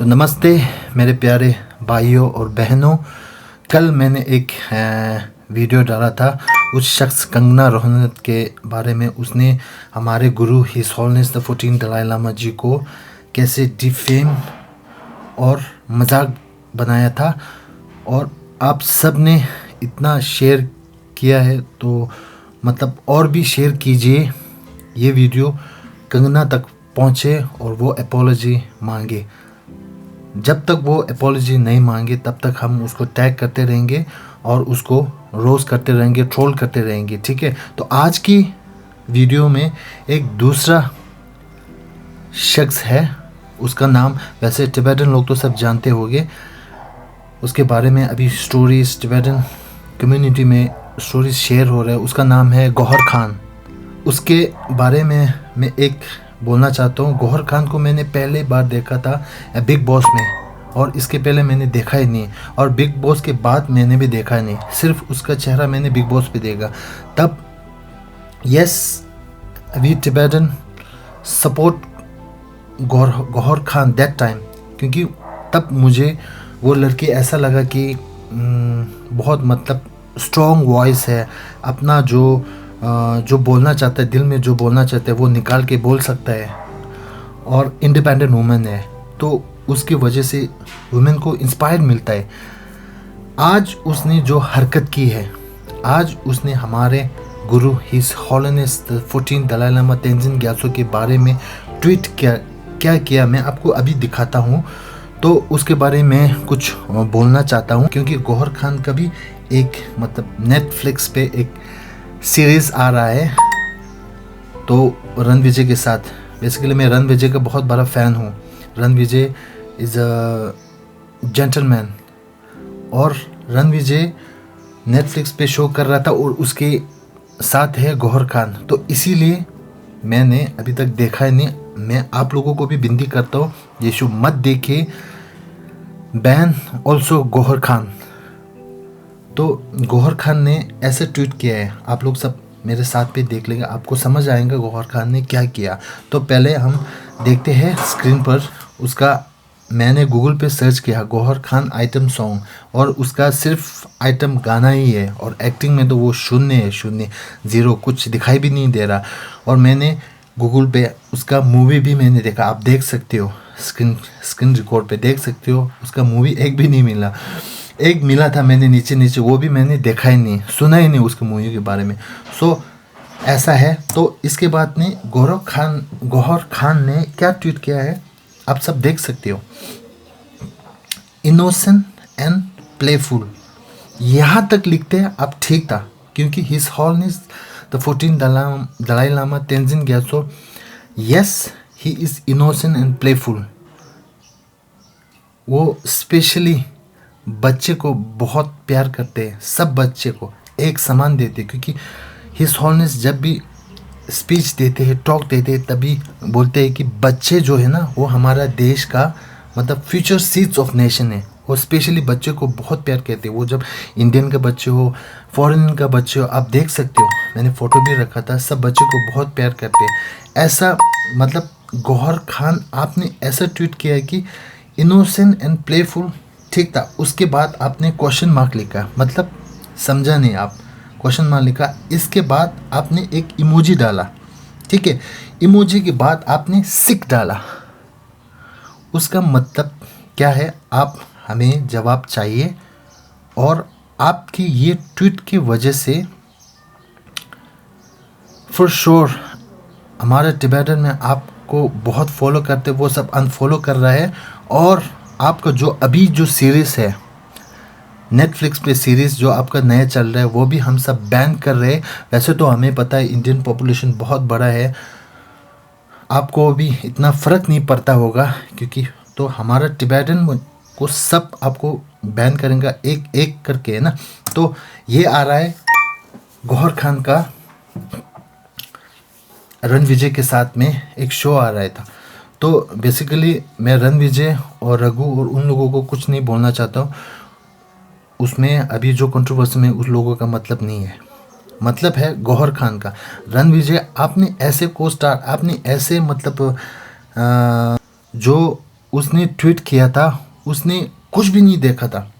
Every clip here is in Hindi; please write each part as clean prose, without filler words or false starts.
नमस्ते मेरे प्यारे भाइयों और बहनों। कल मैंने एक वीडियो डाला था उस शख्स कंगना रनौत के बारे में। उसने हमारे गुरु His wholeness the 14 Dalai Lama ji को कैसे डिफेम और मजाक बनाया था, और आप सब ने इतना शेयर किया है तो मतलब और भी शेयर कीजिए। ये वीडियो कंगना तक पहुँचे और वो एपोलॉजी मांगे। जब तक वो एपोलॉजी नहीं मांगे तब तक हम उसको टैग करते रहेंगे और उसको रोज करते रहेंगे, ट्रोल करते रहेंगे, ठीक है। तो आज की वीडियो में एक दूसरा शख्स है, उसका नाम वैसे टिबेटन लोग तो सब जानते होंगे, उसके बारे में अभी स्टोरीज टिबेटन कम्युनिटी में स्टोरीज शेयर हो रहा है। उसका नाम है गौहर खान। उसके बारे में मैं एक बोलना चाहता हूँ। गौहर खान को मैंने पहले बार देखा था बिग बॉस में, और इसके पहले मैंने देखा ही नहीं, और बिग बॉस के बाद मैंने भी देखा ही नहीं। सिर्फ उसका चेहरा मैंने बिग बॉस पे देखा। तब yes we Tibetan support Gauhar Khan that time, क्योंकि तब मुझे वो लड़की ऐसा लगा कि बहुत मतलब स्ट्रॉन्ग वॉइस है, अपना जो बोलना चाहता है, दिल में जो बोलना चाहता है वो निकाल के बोल सकता है, और इंडिपेंडेंट वुमेन है। तो उसकी वजह से वुमेन को इंस्पायर मिलता है। आज उसने जो हरकत की है, आज उसने हमारे गुरु his holiness the 14 Dalai Lama Tenzin Gyatso के बारे में ट्वीट क्या किया मैं आपको अभी दिखाता हूँ। तो उसके बारे में कुछ बोलना चाहता हूँ, क्योंकि गौहर खान का भी एक मतलब नेटफ्लिक्स पे एक सीरीज़ आ रहा है, तो रणविजय के साथ। बेसिकली मैं रणविजय का बहुत बड़ा फ़ैन हूँ। रणविजय इज़ अ जेंटलमैन, और रणविजय नेटफ्लिक्स पे शो कर रहा था और उसके साथ है गौहर खान, तो इसीलिए मैंने अभी तक देखा ही नहीं। मैं आप लोगों को भी विनती करता हूँ ये शो मत देखे, बैन ऑल्सो गौहर खान। तो गौहर खान ने ऐसे ट्वीट किया है, आप लोग सब मेरे साथ पे देख लेंगे, आपको समझ आएगा गौहर खान ने क्या किया। तो पहले हम देखते हैं स्क्रीन पर उसका। मैंने गूगल पे सर्च किया गौहर खान आइटम सॉन्ग, और उसका सिर्फ आइटम गाना ही है, और एक्टिंग में तो वो शून्य है, शून्य, ज़ीरो, कुछ दिखाई भी नहीं दे रहा। और मैंने गूगल पे उसका मूवी भी मैंने देखा, आप देख सकते हो, स्क्रीन रिकॉर्ड पे देख सकते हो, उसका मूवी एक भी नहीं मिला। एक मिला था मैंने नीचे, वो भी मैंने देखा ही नहीं, सुना ही नहीं उसके मूवी के बारे में। सो ऐसा है। तो इसके बाद ने गौहर खान ने क्या ट्वीट किया है आप सब देख सकते हो। इनोसेंट एंड प्लेफुल, यहाँ तक लिखते हैं आप, ठीक था, क्योंकि his wholeness the 14 Dalai Lama Tenzin Gyatso, yes he is innocent and playful. वो स्पेशली बच्चे को बहुत प्यार करते हैं, सब बच्चे को एक समान देते हैं, क्योंकि हिज होलनेस जब भी स्पीच देते हैं, टॉक देते हैं, तभी बोलते हैं कि बच्चे जो है ना वो हमारा देश का मतलब फ्यूचर सीड्स ऑफ नेशन है। वो स्पेशली बच्चे को बहुत प्यार करते हैं। वो जब इंडियन का बच्चे हो, फॉरेन का बच्चे हो, आप देख सकते हो, मैंने फ़ोटो भी रखा था, सब बच्चे को बहुत प्यार करते हैं। ऐसा मतलब गौहर खान आपने ऐसा ट्वीट किया है कि इनोसेंट एंड प्लेफुल, ठीक था। उसके बाद आपने क्वेश्चन मार्क लिखा, मतलब समझा नहीं आप, क्वेश्चन मार्क लिखा। इसके बाद आपने एक इमोजी डाला, ठीक है। इमोजी के बाद आपने सिक डाला। उसका मतलब क्या है, आप हमें जवाब चाहिए। और आपकी ये ट्वीट की वजह से फॉर श्योर हमारे टिबेटन में आपको बहुत फॉलो करते, वो सब अनफॉलो कर रहा है। और आपका जो अभी जो सीरीज़ है नेटफ्लिक्स पे, सीरीज़ जो आपका नया चल रहा है, वो भी हम सब बैन कर रहे हैं। वैसे तो हमें पता है इंडियन पॉपुलेशन बहुत बड़ा है, आपको भी इतना फ़र्क नहीं पड़ता होगा, क्योंकि तो हमारा टिबेटन को सब आपको बैन करेंगे एक एक करके, है ना। तो ये आ रहा है गौहर खान का रणविजय के साथ में एक शो आ रहा था। तो बेसिकली मैं रणविजय और रघु और उन लोगों को कुछ नहीं बोलना चाहता हूँ। उसमें अभी जो कंट्रोवर्सी में उस लोगों का मतलब नहीं है, मतलब है गौहर खान का। रणविजय आपने ऐसे को स्टार, आपने ऐसे मतलब जो उसने ट्वीट किया था, उसने कुछ भी नहीं देखा था।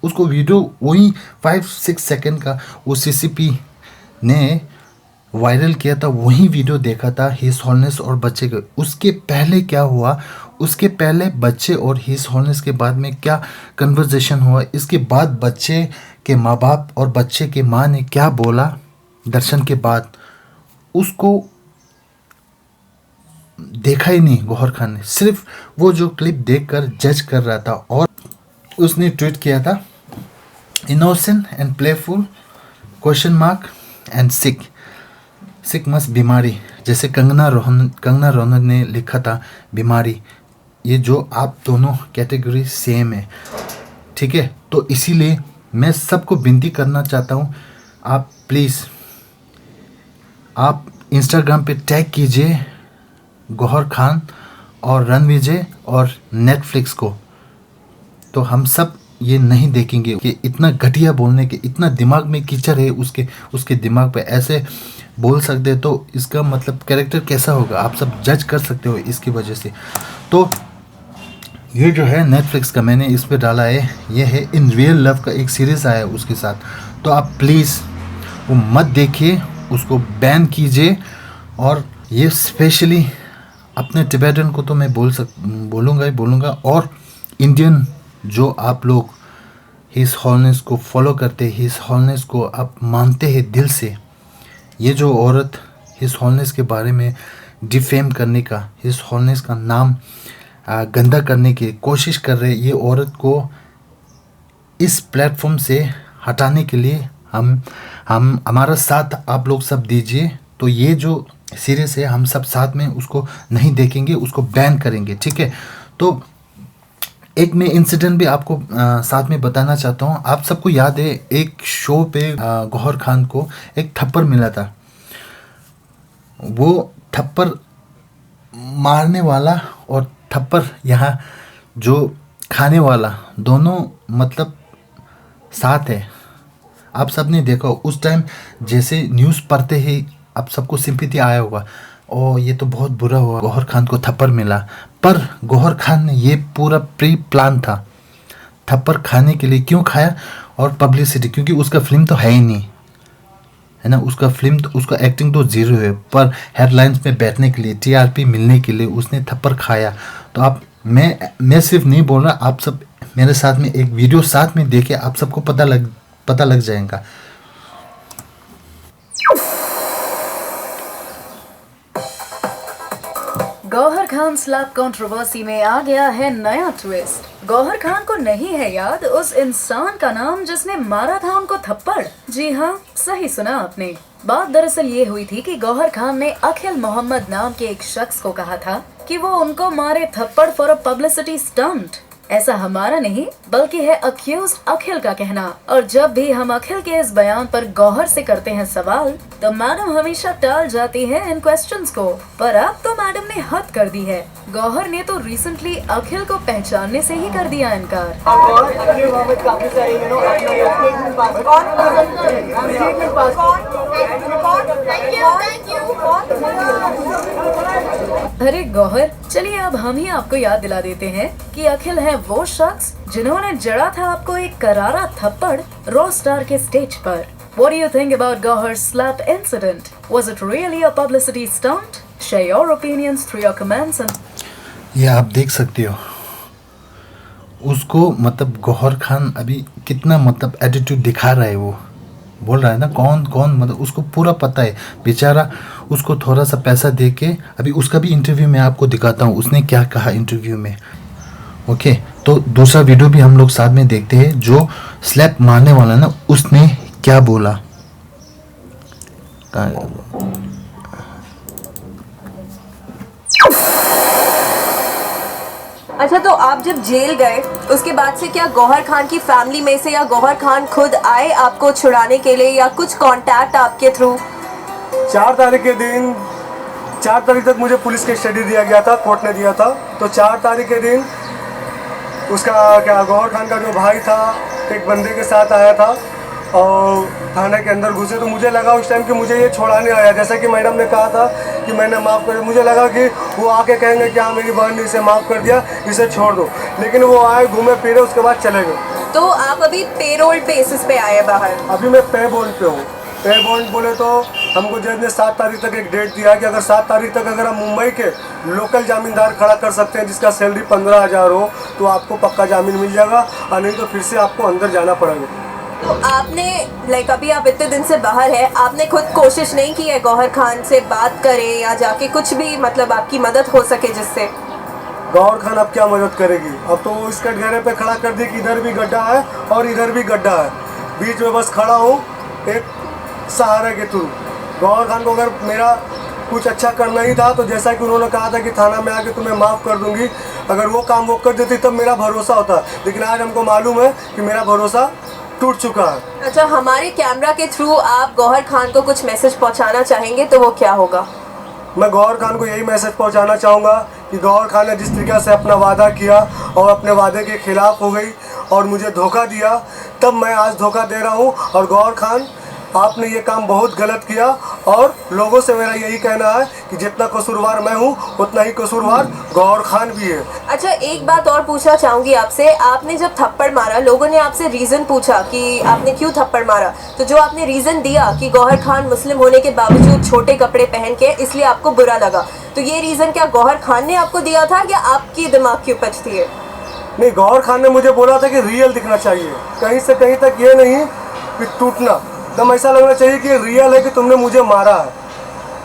उसको वीडियो वही 5-6 सेकंड का वो सीसीपी ने वायरल किया था, वही वीडियो देखा था हिज हॉलनेस और बच्चे के। उसके पहले क्या हुआ, उसके पहले बच्चे और हिज हॉलनेस के बाद में क्या कन्वर्सेशन हुआ, इसके बाद बच्चे के माँ बाप और बच्चे के माँ ने क्या बोला दर्शन के बाद, उसको देखा ही नहीं गौहर खान ने। सिर्फ वो जो क्लिप देखकर जज कर रहा था। और उसने ट्वीट किया था, innocent and playful question mark and sick मस बीमारी। जैसे कंगना रनौत ने लिखा था बीमारी, ये जो आप दोनों कैटेगरी सेम है, ठीक है। तो इसीलिए मैं सबको विनती करना चाहता हूँ, आप प्लीज़ आप इंस्टाग्राम पे टैग कीजिए गौहर खान और रणविजय और नेटफ्लिक्स को। तो हम सब ये नहीं देखेंगे कि इतना घटिया बोलने के, इतना दिमाग में कीचड़ है उसके दिमाग पे, ऐसे बोल सकते, तो इसका मतलब कैरेक्टर कैसा होगा आप सब जज कर सकते हो इसकी वजह से। तो ये जो है नेटफ्लिक्स का मैंने इस पे डाला है, ये है इन रियल लव का एक सीरीज़ आया है उसके साथ। तो आप प्लीज़ वो मत देखिए, उसको बैन कीजिए। और ये स्पेशली अपने टिबेटन को तो मैं बोलूँगा और इंडियन जो आप लोग हिज हॉलनेस को फॉलो करते, हिज हॉलनेस को आप मानते हैं दिल से, ये जो औरत हिज हॉलनेस के बारे में डिफेम करने का, हिज हॉलनेस का नाम गंदा करने की कोशिश कर रहे, ये औरत को इस प्लेटफॉर्म से हटाने के लिए हम हमारा साथ आप लोग सब दीजिए। तो ये जो सीरीज़ है हम सब साथ में उसको नहीं देखेंगे, उसको बैन करेंगे, ठीक है। तो एक मैं इंसिडेंट भी आपको साथ में बताना चाहता हूँ। आप सबको याद है एक शो पे गौहर खान को एक थप्पड़ मिला था। वो थप्पड़ मारने वाला और थप्पड़ यहाँ जो खाने वाला दोनों मतलब साथ है। आप सब ने देखा उस टाइम, जैसे न्यूज़ पढ़ते ही आप सबको सिंपैथी आया होगा, और ये तो बहुत बुरा हुआ गौहर खान को थप्पड़ मिला। पर गौहर खान ने ये पूरा प्री प्लान था थप्पड़ खाने के लिए। क्यों खाया? और पब्लिसिटी, क्योंकि उसका फिल्म तो है ही नहीं, है ना। उसका फिल्म तो, उसका एक्टिंग तो जीरो है, पर हेडलाइंस में बैठने के लिए, टीआरपी मिलने के लिए उसने थप्पड़ खाया। तो आप मैं सिर्फ नहीं बोल रहा, आप सब मेरे साथ में एक वीडियो साथ में देखे, आप सबको पता लग जाएगा। गौहर खान स्लैप कंट्रोवर्सी में आ गया है नया ट्विस्ट। गौहर खान को नहीं है याद उस इंसान का नाम जिसने मारा था उनको थप्पड़। जी हाँ, सही सुना आपने। बात दरअसल ये हुई थी कि गौहर खान ने अखिल मोहम्मद नाम के एक शख्स को कहा था कि वो उनको मारे थप्पड़ फॉर अ पब्लिसिटी स्टंट। ऐसा हमारा नहीं बल्कि है अक्यूज अखिल का कहना। और जब भी हम अखिल के इस बयान पर गौहर से करते हैं सवाल, तो मैडम हमेशा टाल जाती है इन क्वेश्चंस को। पर अब तो मैडम ने हद कर दी है। गौहर ने तो रिसेंटली अखिल को पहचानने से ही कर दिया इनकार। अरे गौहर, चलिए अब हम ही आपको याद दिला देते हैं कि अखिल है वो शख्स जिन्होंने जड़ा था आपको एक करारा थप्पड़ रॉ स्टार के स्टेज पर। What do you think about Gauhar's slap incident? Was it really a publicity stunt? Share your opinions through your comments and ये आप देख सकते हो उसको, मतलब गौहर खान अभी कितना मतलब एटीट्यूड दिखा रहा है। वो बोल रहा है ना कौन मतलब उसको पूरा पता है बेचारा। उसको थोड़ा सा पैसा दे के, अभी उसका भी इंटरव्यू में आपको दिखाता हूँ उसने क्या कहा इंटरव्यू में। ओके, तो दूसरा वीडियो भी हम लोग साथ में देखते हैं। जो स्लैप मारने वाला ना, उसने क्या बोला। अच्छा, तो आप जब जेल गए उसके बाद से क्या गौहर खान की फैमिली में से या गौहर खान खुद आए आपको छुड़ाने के लिए, या कुछ कांटेक्ट आपके थ्रू? 4 तारीख के दिन, 4 तारीख तक मुझे पुलिस के स्टडी दिया गया था, कोर्ट ने दिया था। तो 4 तारीख के दिन उसका क्या गौहर खान का जो भाई था एक बंदे के साथ आया था, और थाने के अंदर घुसे तो मुझे लगा उस टाइम कि मुझे ये छोड़ाने आया, जैसा कि मैडम ने कहा था कि मैंने माफ़ कर दिया। मुझे लगा कि वो आके कहेंगे कि हाँ मेरी बहन ने इसे माफ़ कर दिया, इसे छोड़ दो, लेकिन वो आए, घूमे फिरे, उसके बाद चले गए। तो आप अभी पेरोल बेसिस पे आए बाहर? अभी मैं पे बॉन्ड पे हूँ। पे बॉन्ड बोले तो हमको जज ने 7 तारीख तक एक डेट दिया कि अगर 7 तारीख तक अगर हम मुंबई के लोकल जामीनदार खड़ा कर सकते हैं जिसका सैलरी 15,000 हो तो आपको पक्का जामीन मिल जाएगा, और नहीं तो फिर से आपको अंदर जाना पड़ेगा। तो आपने अभी आप इतने दिन से बाहर है, आपने खुद कोशिश नहीं की है गौहर खान से बात करें या जाके कुछ भी आपकी मदद हो सके जिससे? गौहर खान अब क्या मदद करेगी? अब तो वो इस कटघरे पे खड़ा कर दी कि इधर भी गड्ढा है और इधर भी गड्ढा है, बीच में बस खड़ा हूँ एक सहारा के थ्रू। गौहर खान को अगर मेरा कुछ अच्छा करना ही था तो जैसा कि उन्होंने कहा था कि थाना में आके तुम्हें माफ़ कर दूंगी, अगर वो काम वो कर देती तब मेरा भरोसा होता, लेकिन आज हमको मालूम है कि मेरा भरोसा टूट चुका है। अच्छा, हमारे कैमरा के थ्रू आप गौहर खान को कुछ मैसेज पहुंचाना चाहेंगे तो वो क्या होगा? मैं गौहर खान को यही मैसेज पहुंचाना चाहूँगा कि गौहर खान ने जिस तरीके से अपना वादा किया और अपने वादे के खिलाफ हो गई और मुझे धोखा दिया, तब मैं आज धोखा दे रहा हूँ। और गौहर खान, आपने ये काम बहुत गलत किया और लोगों से मेरा यही कहना है कि जितना कसूरवार मैं हूँ उतना ही कसूरवार गौहर खान भी है। अच्छा, एक बात और पूछना चाहूँगी आपसे, आपने जब थप्पड़ मारा, लोगों ने आपसे रीज़न पूछा कि आपने क्यों थप्पड़ मारा, तो जो आपने रीज़न दिया कि गौहर खान मुस्लिम होने के बावजूद छोटे कपड़े पहन के इसलिए आपको बुरा लगा, तो ये रीज़न क्या गौहर खान ने आपको दिया था या आपकी दिमाग की उपज थी? नहीं, गौहर खान ने मुझे बोला था कि रियल दिखना चाहिए, कहीं से कहीं तक ये नहीं कि टूटना, एकदम ऐसा लगना चाहिए कि रियल है कि तुमने मुझे मारा है।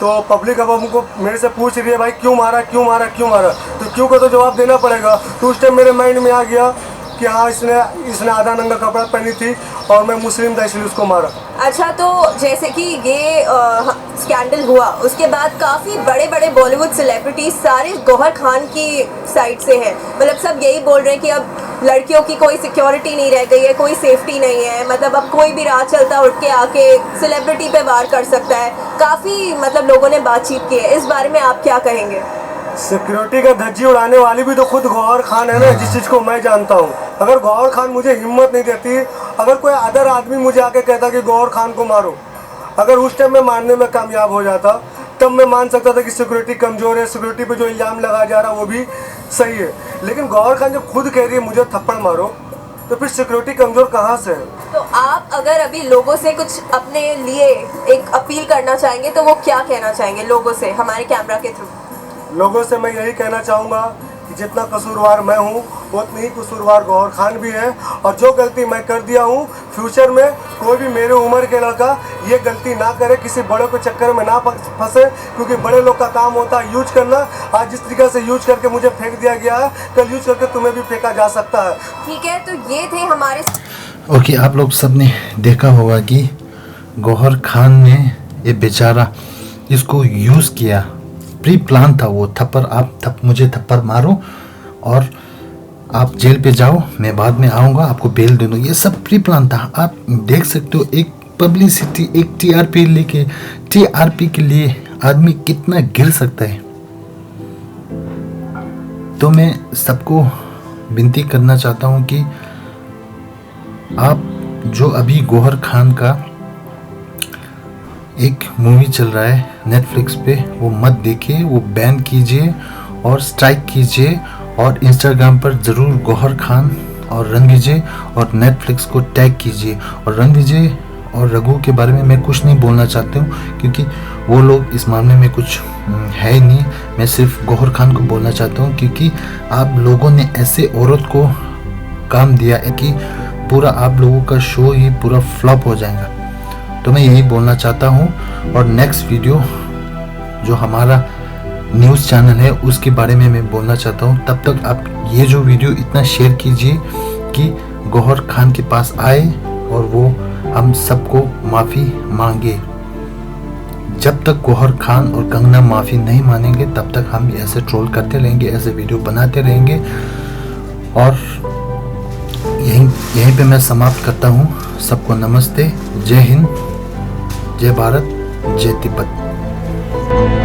तो पब्लिक अब हमको मेरे से पूछ रही है भाई क्यों मारा, क्यों मारा, क्यों मारा, तो क्यों का तो जवाब देना पड़ेगा। तो उस टाइम मेरे माइंड में आ गया कि हाँ इसने आधा नंगा कपड़ा पहनी थी और मैं मुस्लिम था इसलिए उसको मारा। अच्छा, तो जैसे कि ये स्कैंडल हुआ उसके बाद काफ़ी बड़े बड़े बॉलीवुड सेलिब्रिटीज सारे गौहर खान की साइड से हैं, सब यही बोल रहे हैं कि अब लड़कियों की कोई सिक्योरिटी नहीं रह गई है, कोई सेफ्टी नहीं है, अब कोई भी राह चलता उठ के आके सेलिब्रिटी पे वार कर सकता है। काफ़ी लोगों ने बातचीत की है, इस बारे में आप क्या कहेंगे? सिक्योरिटी का धज्जी उड़ाने वाली भी तो खुद गौहर खान है ना, जिस चीज़ को मैं जानता हूँ। अगर गौहर खान मुझे हिम्मत नहीं देती, अगर कोई अदर आदमी मुझे आके कहता कि गौहर खान को मारो, अगर उस टाइम मैं मारने में कामयाब हो जाता तब मैं मान सकता था कि सिक्योरिटी कमज़ोर है, सिक्योरिटी पे जो इल्ज़ाम लगाया जा रहा है वो भी सही है। लेकिन गौहर खान जब खुद कह रही है मुझे थप्पड़ मारो, तो फिर सिक्योरिटी कमज़ोर कहाँ से है? तो आप अगर अभी लोगों से कुछ अपने लिए एक अपील करना चाहेंगे तो वो क्या कहना चाहेंगे लोगों से हमारे कैमरा के थ्रू? लोगों से मैं यही कहना चाहूँगा कि जितना कसूरवार मैं हूँ उतनी ही कसूरवार गौहर खान भी है, और जो गलती मैं कर दिया हूँ फ्यूचर में कोई भी मेरे उम्र के लड़का ये गलती ना करे, किसी बड़े के चक्कर में ना फंसे, क्योंकि बड़े लोग का काम होता है यूज करना। आज जिस तरीके से यूज करके मुझे फेंक दिया गया है, कल यूज करके तुम्हें भी फेंका जा सकता है। ठीक है, तो ये थे हमारे ओके, आप लोग सब ने देखा होगा कि गौहर खान ने ये बेचारा इसको यूज़ किया, प्री प्लान था वो थप्पड़, आप मुझे थप्पड़ मारो और आप जेल पे जाओ, मैं बाद में आऊँगा आपको बेल दे दूँ, ये सब प्री प्लान था। आप देख सकते हो एक पब्लिसिटी, एक टीआरपी के लिए आदमी कितना गिर सकता है। तो मैं सबको विनती करना चाहता हूँ कि आप जो अभी गौहर खान का एक मूवी चल रहा है नेटफ्लिक्स पे, वो मत देखिए, वो बैन कीजिए और स्ट्राइक कीजिए, और इंस्टाग्राम पर ज़रूर गौहर खान और रणविजय और नेटफ्लिक्स को टैग कीजिए। और रणविजय और रघु के बारे में मैं कुछ नहीं बोलना चाहता हूँ क्योंकि वो लोग इस मामले में कुछ है ही नहीं। मैं सिर्फ गौहर खान को बोलना चाहता हूँ क्योंकि आप लोगों ने ऐसे औरत को काम दिया है कि पूरा आप लोगों का शो ही पूरा फ्लॉप हो जाएगा। तो मैं यही बोलना चाहता हूँ, और नेक्स्ट वीडियो जो हमारा न्यूज़ चैनल है उसके बारे में मैं बोलना चाहता हूँ। तब तक आप ये जो वीडियो इतना शेयर कीजिए कि गौहर खान के पास आए और वो हम सबको माफ़ी मांगे। जब तक गौहर खान और कंगना माफ़ी नहीं मानेंगे तब तक हम ऐसे ट्रोल करते रहेंगे, ऐसे वीडियो बनाते रहेंगे। और यहीं पे मैं समाप्त करता हूँ। सबको नमस्ते, जय हिंद, जय भारत, जय तिब्बत।